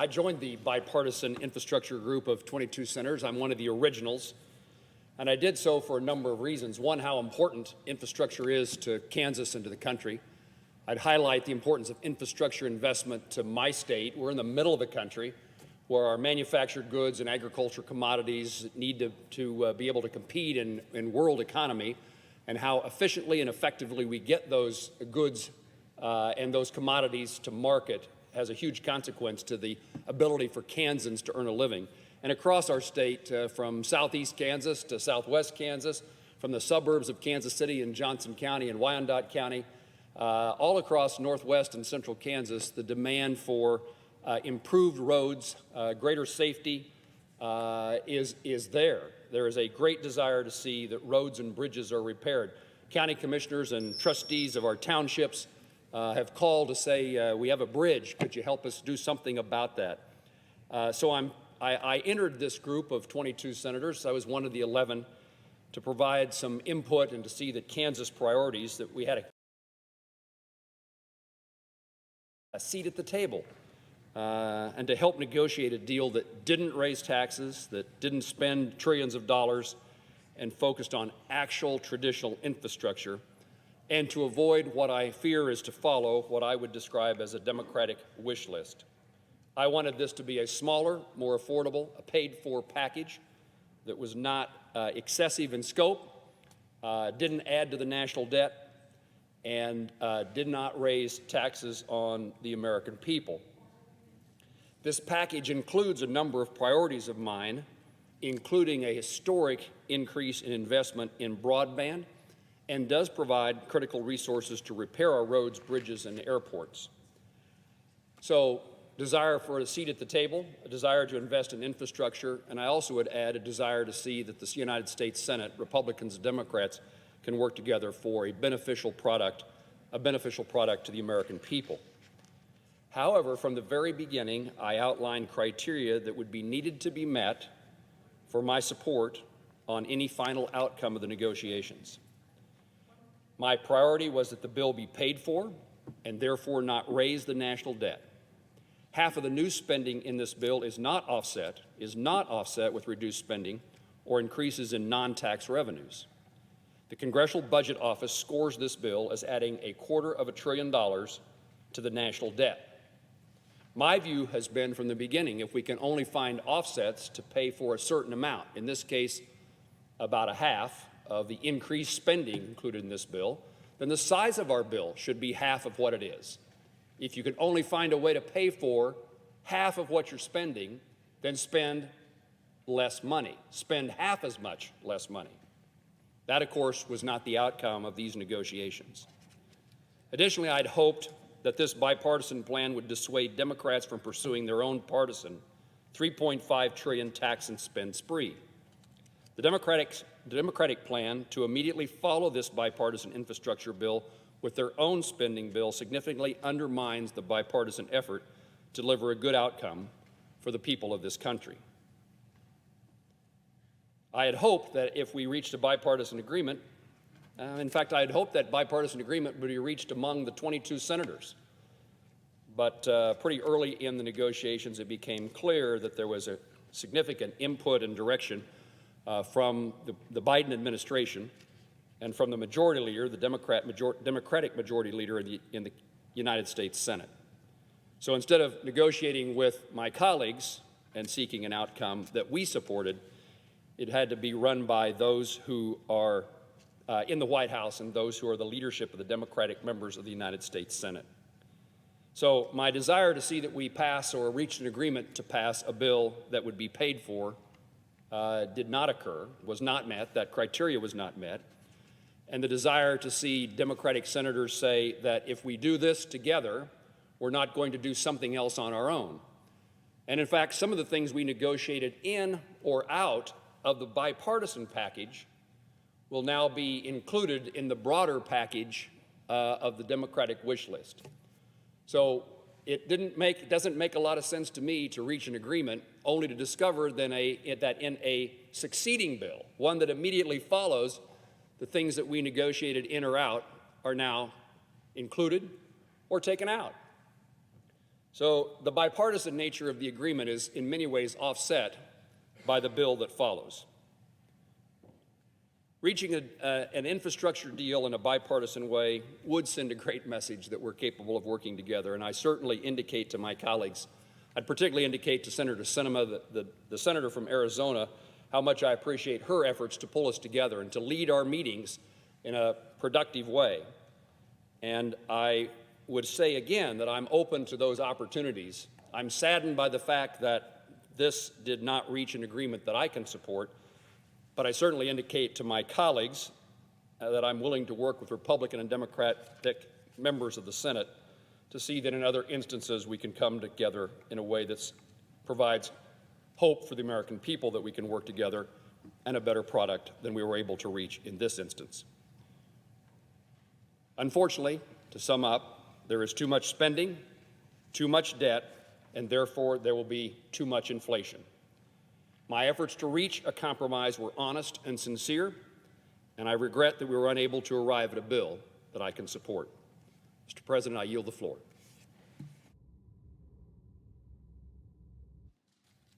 I joined the bipartisan infrastructure group of 22 senators. I'm one of the originals, and I did so for a number of reasons. One, how important infrastructure is to Kansas and to the country. I'd highlight the importance of infrastructure investment to my state. We're in the middle of the country where our manufactured goods and agriculture commodities need to be able to compete in world economy, and how efficiently and effectively we get those goods and those commodities to market has a huge consequence to the ability for Kansans to earn a living. And across our state, from southeast Kansas to southwest Kansas, from the suburbs of Kansas City and Johnson County and Wyandotte County, all across northwest and central Kansas, the demand for improved roads, greater safety is there. There is a great desire to see that roads and bridges are repaired. County commissioners and trustees of our townships have called to say, we have a bridge, could you help us do something about that? So I entered this group of 22 senators. I was one of the 11 to provide some input and to see that Kansas priorities, that we had a seat at the table and to help negotiate a deal that didn't raise taxes, that didn't spend trillions of dollars, and focused on actual traditional infrastructure, and to avoid what I fear is to follow what I would describe as a Democratic wish list. I wanted this to be a smaller, more affordable, a paid-for package that was not excessive in scope, didn't add to the national debt, and did not raise taxes on the American people. This package includes a number of priorities of mine, including a historic increase in investment in broadband, and does provide critical resources to repair our roads, bridges, and airports. So, desire for a seat at the table, a desire to invest in infrastructure, and I also would add a desire to see that the United States Senate, Republicans and Democrats, can work together for a beneficial product to the American people. However, from the very beginning, I outlined criteria that would be needed to be met for my support on any final outcome of the negotiations. My priority was that the bill be paid for and therefore not raise the national debt. Half of the new spending in this bill is not offset with reduced spending or increases in non-tax revenues. The Congressional Budget Office scores this bill as adding $250 billion to the national debt. My view has been from the beginning, if we can only find offsets to pay for a certain amount, in this case about a half of the increased spending included in this bill, then the size of our bill should be half of what it is. If you can only find a way to pay for half of what you're spending, then spend less money. Spend half as much less money. That, of course, was not the outcome of these negotiations. Additionally, I'd hoped that this bipartisan plan would dissuade Democrats from pursuing their own partisan $3.5 trillion tax and spend spree. The Democratic plan to immediately follow this bipartisan infrastructure bill with their own spending bill significantly undermines the bipartisan effort to deliver a good outcome for the people of this country. I had hoped that if we reached a bipartisan agreement, in fact, I had hoped that bipartisan agreement would be reached among the 22 senators. But pretty early in the negotiations, it became clear that there was a significant input and direction from the Biden administration and from the majority leader, the Democratic majority leader in the United States Senate. So instead of negotiating with my colleagues and seeking an outcome that we supported, it had to be run by those who are in the White House and those who are the leadership of the Democratic members of the United States Senate. So my desire to see that we pass or reach an agreement to pass a bill that would be paid for did not occur, was not met. That criteria was not met. And the desire to see Democratic senators say that if we do this together, we're not going to do something else on our own. And in fact, some of the things we negotiated in or out of the bipartisan package will now be included in the broader package of the Democratic wish list. So it doesn't make a lot of sense to me to reach an agreement only to discover that in a succeeding bill, one that immediately follows the things that we negotiated in or out, are now included or taken out. So the bipartisan nature of the agreement is in many ways offset by the bill that follows. Reaching an infrastructure deal in a bipartisan way would send a great message that we're capable of working together, and I certainly indicate to my colleagues, I'd particularly indicate to Senator Sinema, the senator from Arizona, how much I appreciate her efforts to pull us together and to lead our meetings in a productive way. And I would say again that I'm open to those opportunities. I'm saddened by the fact that this did not reach an agreement that I can support, but I certainly indicate to my colleagues that I'm willing to work with Republican and Democratic members of the Senate to see that in other instances we can come together in a way that provides hope for the American people that we can work together and a better product than we were able to reach in this instance. Unfortunately, to sum up, there is too much spending, too much debt, and therefore there will be too much inflation. My efforts to reach a compromise were honest and sincere, and I regret that we were unable to arrive at a bill that I can support. Mr. President, I yield the floor.